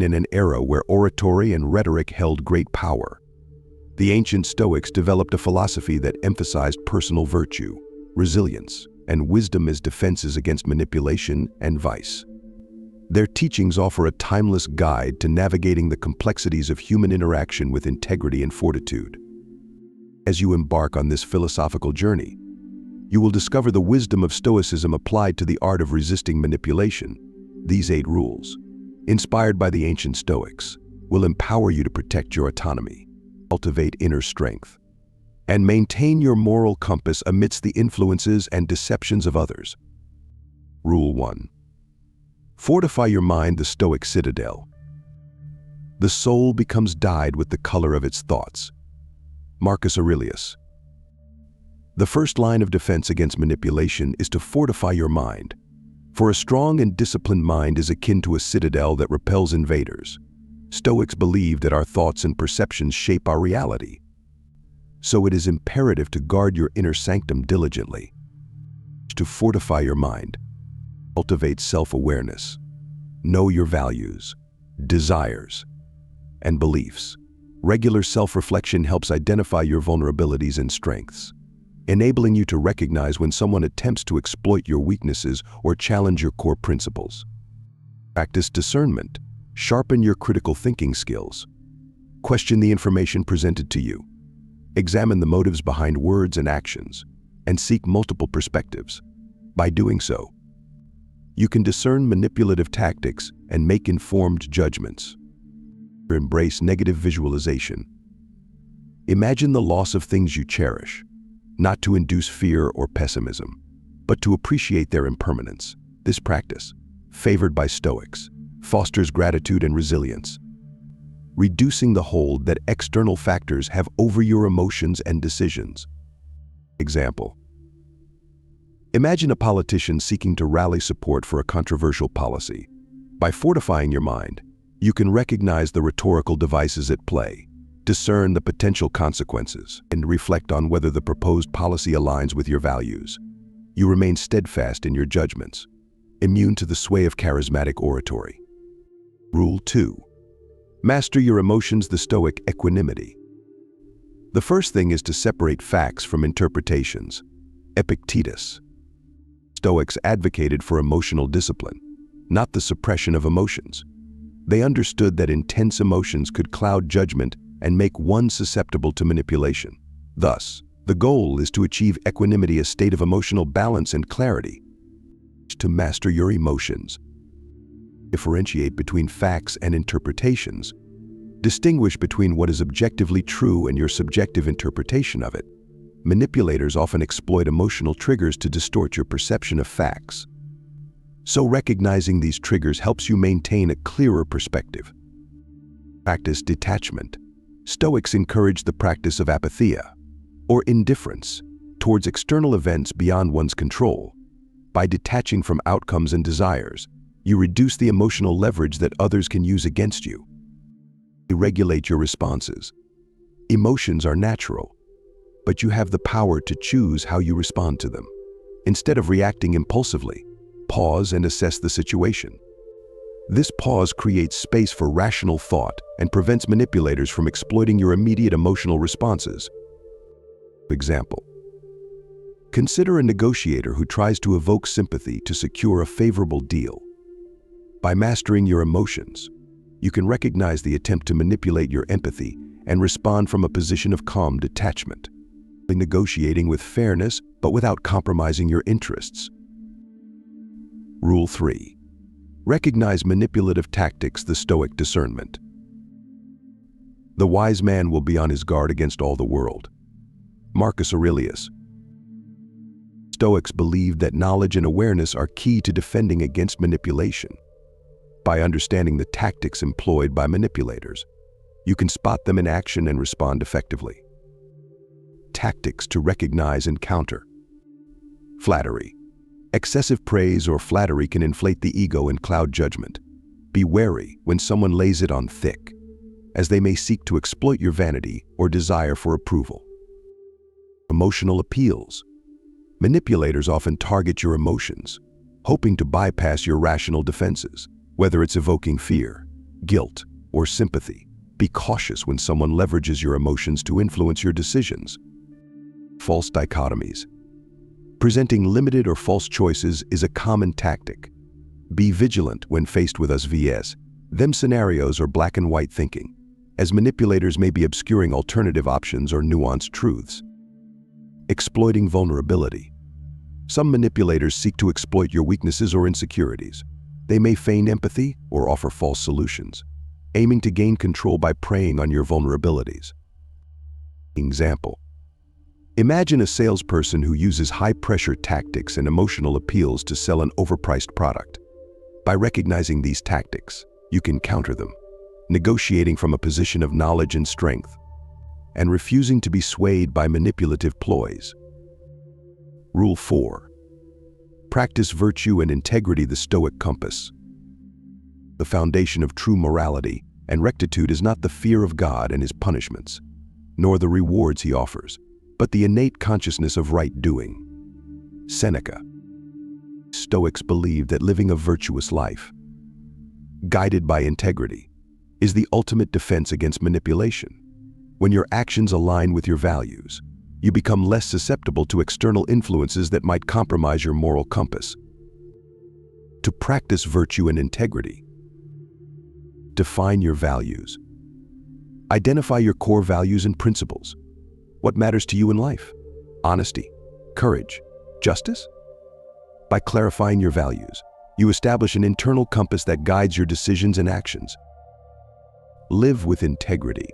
in an era where oratory and rhetoric held great power. The ancient Stoics developed a philosophy that emphasized personal virtue, resilience, and wisdom as defenses against manipulation and vice. Their teachings offer a timeless guide to navigating the complexities of human interaction with integrity and fortitude. As you embark on this philosophical journey, you will discover the wisdom of Stoicism applied to the art of resisting manipulation. These 8 rules, inspired by the ancient Stoics, will empower you to protect your autonomy, cultivate inner strength, and maintain your moral compass amidst the influences and deceptions of others. Rule 1. Fortify your mind, the Stoic citadel. The soul becomes dyed with the color of its thoughts. Marcus Aurelius. The first line of defense against manipulation is to fortify your mind, for a strong and disciplined mind is akin to a citadel that repels invaders. Stoics believe that our thoughts and perceptions shape our reality, so it is imperative to guard your inner sanctum diligently. To fortify your mind, cultivate self-awareness. Know your values, desires, and beliefs. Regular self-reflection helps identify your vulnerabilities and strengths, enabling you to recognize when someone attempts to exploit your weaknesses or challenge your core principles. Practice discernment. Sharpen your critical thinking skills. Question the information presented to you. Examine the motives behind words and actions, and seek multiple perspectives. By doing so, you can discern manipulative tactics and make informed judgments. Embrace negative visualization. Imagine the loss of things you cherish, not to induce fear or pessimism, but to appreciate their impermanence. This practice, favored by Stoics, fosters gratitude and resilience, reducing the hold that external factors have over your emotions and decisions. Example: imagine a politician seeking to rally support for a controversial policy. By fortifying your mind, you can recognize the rhetorical devices at play, discern the potential consequences, and reflect on whether the proposed policy aligns with your values. You remain steadfast in your judgments, immune to the sway of charismatic oratory. Rule 2. Master your emotions, the Stoic equanimity. The first thing is to separate facts from interpretations. Epictetus. Stoics advocated for emotional discipline, not the suppression of emotions. They understood that intense emotions could cloud judgment and make one susceptible to manipulation. Thus, the goal is to achieve equanimity, a state of emotional balance and clarity. To master your emotions, differentiate between facts and interpretations. Distinguish between what is objectively true and your subjective interpretation of it. Manipulators often exploit emotional triggers to distort your perception of facts. So recognizing these triggers helps you maintain a clearer perspective. Practice detachment. Stoics encourage the practice of apatheia, or indifference, towards external events beyond one's control. By detaching from outcomes and desires, you reduce the emotional leverage that others can use against you. You regulate your responses. Emotions are natural, but you have the power to choose how you respond to them. Instead of reacting impulsively, pause and assess the situation. This pause creates space for rational thought and prevents manipulators from exploiting your immediate emotional responses. Example: consider a negotiator who tries to evoke sympathy to secure a favorable deal. By mastering your emotions, you can recognize the attempt to manipulate your empathy and respond from a position of calm detachment, negotiating with fairness but without compromising your interests. Rule 3. Recognize manipulative tactics, the Stoic discernment. The wise man will be on his guard against all the world. Marcus Aurelius. Stoics believed that knowledge and awareness are key to defending against manipulation. By understanding the tactics employed by manipulators, you can spot them in action and respond effectively. Tactics to recognize and counter. Flattery. Excessive praise or flattery can inflate the ego and cloud judgment. Be wary when someone lays it on thick, as they may seek to exploit your vanity or desire for approval. Emotional appeals. Manipulators often target your emotions, hoping to bypass your rational defenses. Whether it's evoking fear, guilt, or sympathy. Be cautious when someone leverages your emotions to influence your decisions. False dichotomies. Presenting limited or false choices is a common tactic. Be vigilant when faced with us vs. them scenarios or black and white thinking, as manipulators may be obscuring alternative options or nuanced truths. Exploiting vulnerability. Some manipulators seek to exploit your weaknesses or insecurities. They may feign empathy or offer false solutions, aiming to gain control by preying on your vulnerabilities. Example: imagine a salesperson who uses high-pressure tactics and emotional appeals to sell an overpriced product. By recognizing these tactics, you can counter them, negotiating from a position of knowledge and strength, and refusing to be swayed by manipulative ploys. Rule 4. Practice virtue and integrity, the Stoic compass. The foundation of true morality and rectitude is not the fear of God and his punishments, nor the rewards he offers, but the innate consciousness of right doing. Seneca. Stoics believe that living a virtuous life, guided by integrity, is the ultimate defense against manipulation. When your actions align with your values, you become less susceptible to external influences that might compromise your moral compass. To practice virtue and integrity, define your values. Identify your core values and principles. What matters to you in life? Honesty, courage, justice? By clarifying your values, you establish an internal compass that guides your decisions and actions. Live with integrity.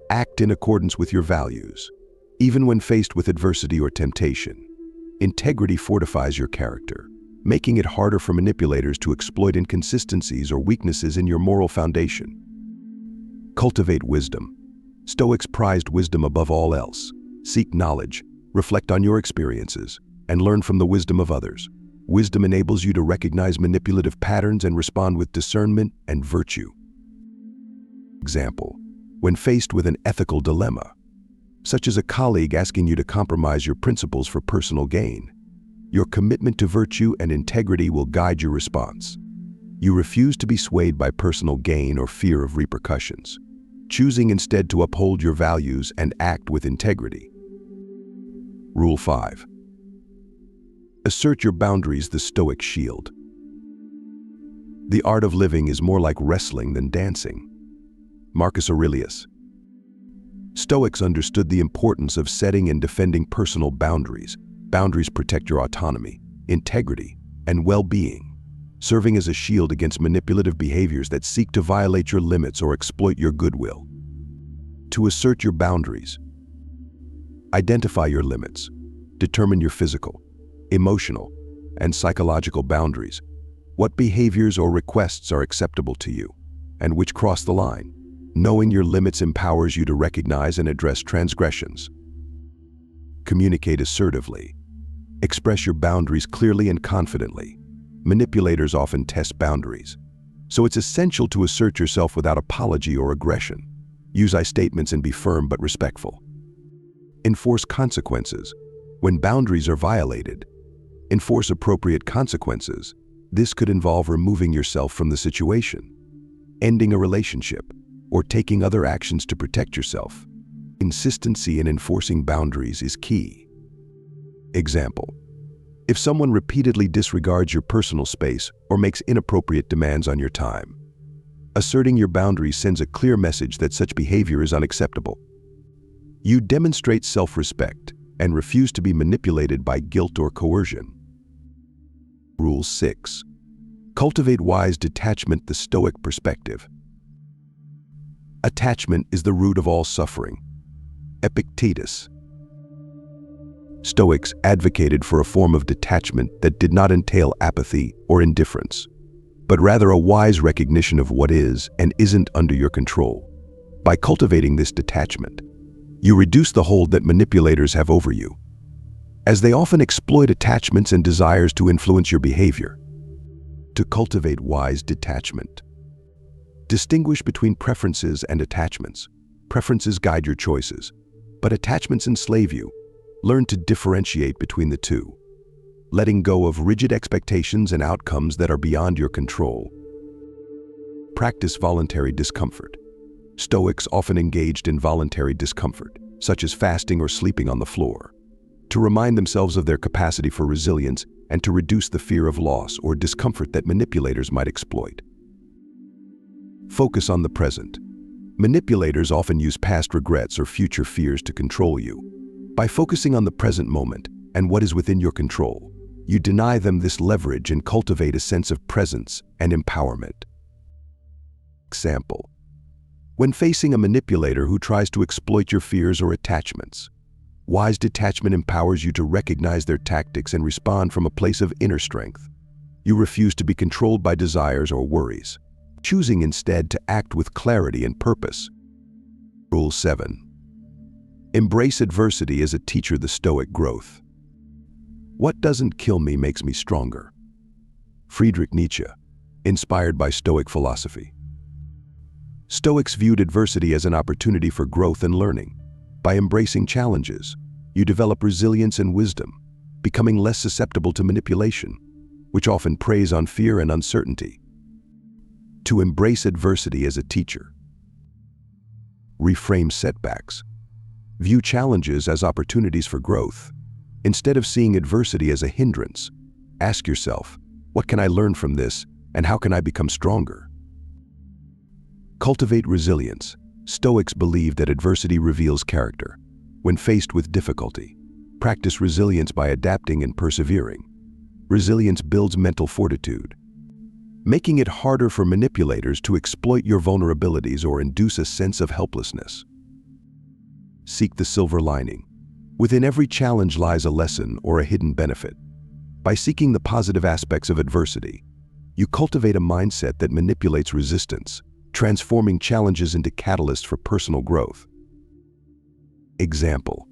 Act in accordance with your values, even when faced with adversity or temptation. Integrity fortifies your character, making it harder for manipulators to exploit inconsistencies or weaknesses in your moral foundation. Cultivate wisdom. Stoics prized wisdom above all else. Seek knowledge, reflect on your experiences, and learn from the wisdom of others. Wisdom enables you to recognize manipulative patterns and respond with discernment and virtue. Example: when faced with an ethical dilemma, such as a colleague asking you to compromise your principles for personal gain, your commitment to virtue and integrity will guide your response. You refuse to be swayed by personal gain or fear of repercussions, choosing instead to uphold your values and act with integrity. Rule 5. Assert your boundaries, the Stoic shield. The art of living is more like wrestling than dancing. Marcus Aurelius. Stoics understood the importance of setting and defending personal boundaries. Boundaries protect your autonomy, integrity, and well-being, serving as a shield against manipulative behaviors that seek to violate your limits or exploit your goodwill. To assert your boundaries, identify your limits. Determine your physical, emotional, and psychological boundaries. What behaviors or requests are acceptable to you, and which cross the line? Knowing your limits empowers you to recognize and address transgressions. Communicate assertively. Express your boundaries clearly and confidently. Manipulators often test boundaries, so it's essential to assert yourself without apology or aggression. Use I statements and be firm but respectful. Enforce consequences. When boundaries are violated, enforce appropriate consequences. This could involve removing yourself from the situation, ending a relationship, or taking other actions to protect yourself. Consistency in enforcing boundaries is key. Example: if someone repeatedly disregards your personal space or makes inappropriate demands on your time, asserting your boundaries sends a clear message that such behavior is unacceptable. You demonstrate self-respect and refuse to be manipulated by guilt or coercion. Rule 6. Cultivate wise detachment, the Stoic perspective. Attachment is the root of all suffering. Epictetus. Stoics advocated for a form of detachment that did not entail apathy or indifference, but rather a wise recognition of what is and isn't under your control. By cultivating this detachment, you reduce the hold that manipulators have over you, as they often exploit attachments and desires to influence your behavior. To cultivate wise detachment, distinguish between preferences and attachments. Preferences guide your choices, but attachments enslave you. Learn to differentiate between the two, letting go of rigid expectations and outcomes that are beyond your control. Practice voluntary discomfort. Stoics often engaged in voluntary discomfort, such as fasting or sleeping on the floor, to remind themselves of their capacity for resilience and to reduce the fear of loss or discomfort that manipulators might exploit. Focus on the present. Manipulators often use past regrets or future fears to control you. By focusing on the present moment and what is within your control, you deny them this leverage and cultivate a sense of presence and empowerment. Example: when facing a manipulator who tries to exploit your fears or attachments, wise detachment empowers you to recognize their tactics and respond from a place of inner strength. You refuse to be controlled by desires or worries, choosing instead to act with clarity and purpose. Rule 7. Embrace adversity as a teacher. The Stoic growth. What doesn't kill me makes me stronger. Friedrich Nietzsche, inspired by Stoic philosophy. Stoics viewed adversity as an opportunity for growth and learning. By embracing challenges, you develop resilience and wisdom, becoming less susceptible to manipulation, which often preys on fear and uncertainty. To embrace adversity as a teacher. Reframe setbacks. View challenges as opportunities for growth. Instead of seeing adversity as a hindrance, ask yourself, what can I learn from this and how can I become stronger? Cultivate resilience. Stoics believe that adversity reveals character. When faced with difficulty, practice resilience by adapting and persevering. Resilience builds mental fortitude, making it harder for manipulators to exploit your vulnerabilities or induce a sense of helplessness. Seek the silver lining. Within every challenge lies a lesson or a hidden benefit. By seeking the positive aspects of adversity, you cultivate a mindset that manipulates resistance, transforming challenges into catalysts for personal growth. Example: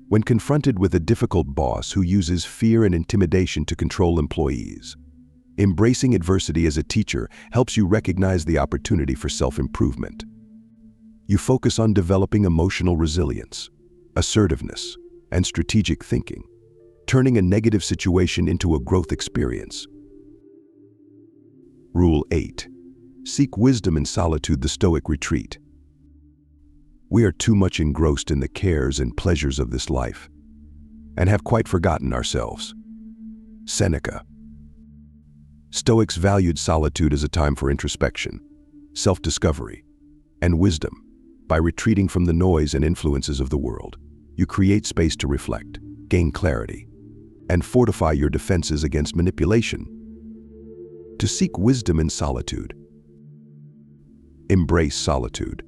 when confronted with a difficult boss who uses fear and intimidation to control employees, embracing adversity as a teacher helps you recognize the opportunity for self-improvement. You focus on developing emotional resilience, assertiveness, and strategic thinking, turning a negative situation into a growth experience. Rule 8. Seek wisdom in solitude. The Stoic retreat. We are too much engrossed in the cares and pleasures of this life, and have quite forgotten ourselves. Seneca. Stoics valued solitude as a time for introspection, self-discovery, and wisdom. By retreating from the noise and influences of the world, you create space to reflect, gain clarity, and fortify your defenses against manipulation. To seek wisdom in solitude. Embrace solitude.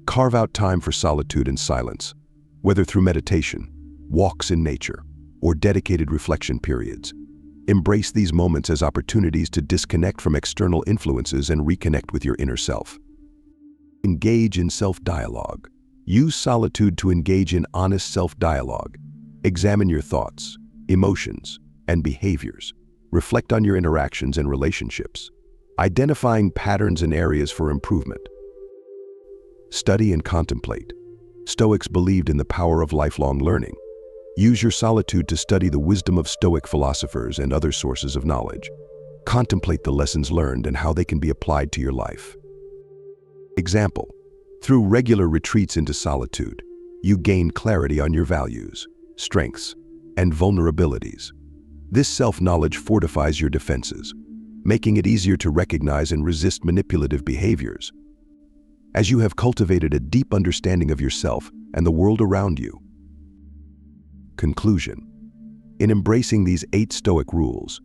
Carve out time for solitude and silence, whether through meditation, walks in nature, or dedicated reflection periods. Embrace these moments as opportunities to disconnect from external influences and reconnect with your inner self. Engage in self-dialogue. Use solitude to engage in honest self-dialogue. Examine your thoughts, emotions, and behaviors. Reflect on your interactions and relationships, identifying patterns and areas for improvement. Study and contemplate. Stoics believed in the power of lifelong learning. Use your solitude to study the wisdom of Stoic philosophers and other sources of knowledge. Contemplate the lessons learned and how they can be applied to your life. Example: through regular retreats into solitude, you gain clarity on your values, strengths, and vulnerabilities. This self-knowledge fortifies your defenses, making it easier to recognize and resist manipulative behaviors. As you have cultivated a deep understanding of yourself and the world around you. Conclusion: in embracing these 8 Stoic rules,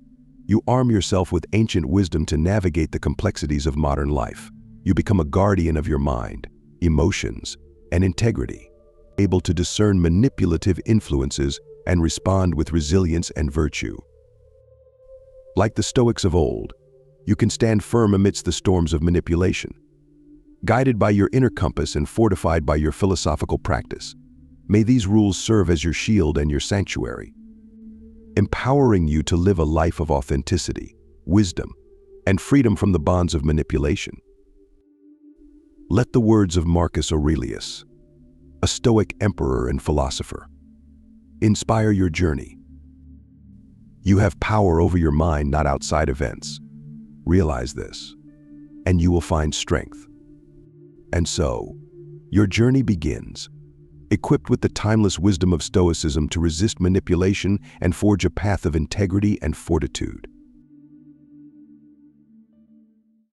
you arm yourself with ancient wisdom to navigate the complexities of modern life. You become a guardian of your mind, emotions, and integrity, able to discern manipulative influences and respond with resilience and virtue. Like the Stoics of old, you can stand firm amidst the storms of manipulation. Guided by your inner compass and fortified by your philosophical practice, may these rules serve as your shield and your sanctuary, empowering you to live a life of authenticity, wisdom, and freedom from the bonds of manipulation. Let the words of Marcus Aurelius, a Stoic emperor and philosopher, inspire your journey. You have power over your mind, not outside events. Realize this. and you will find strength. And so, your journey begins, equipped with the timeless wisdom of Stoicism to resist manipulation and forge a path of integrity and fortitude.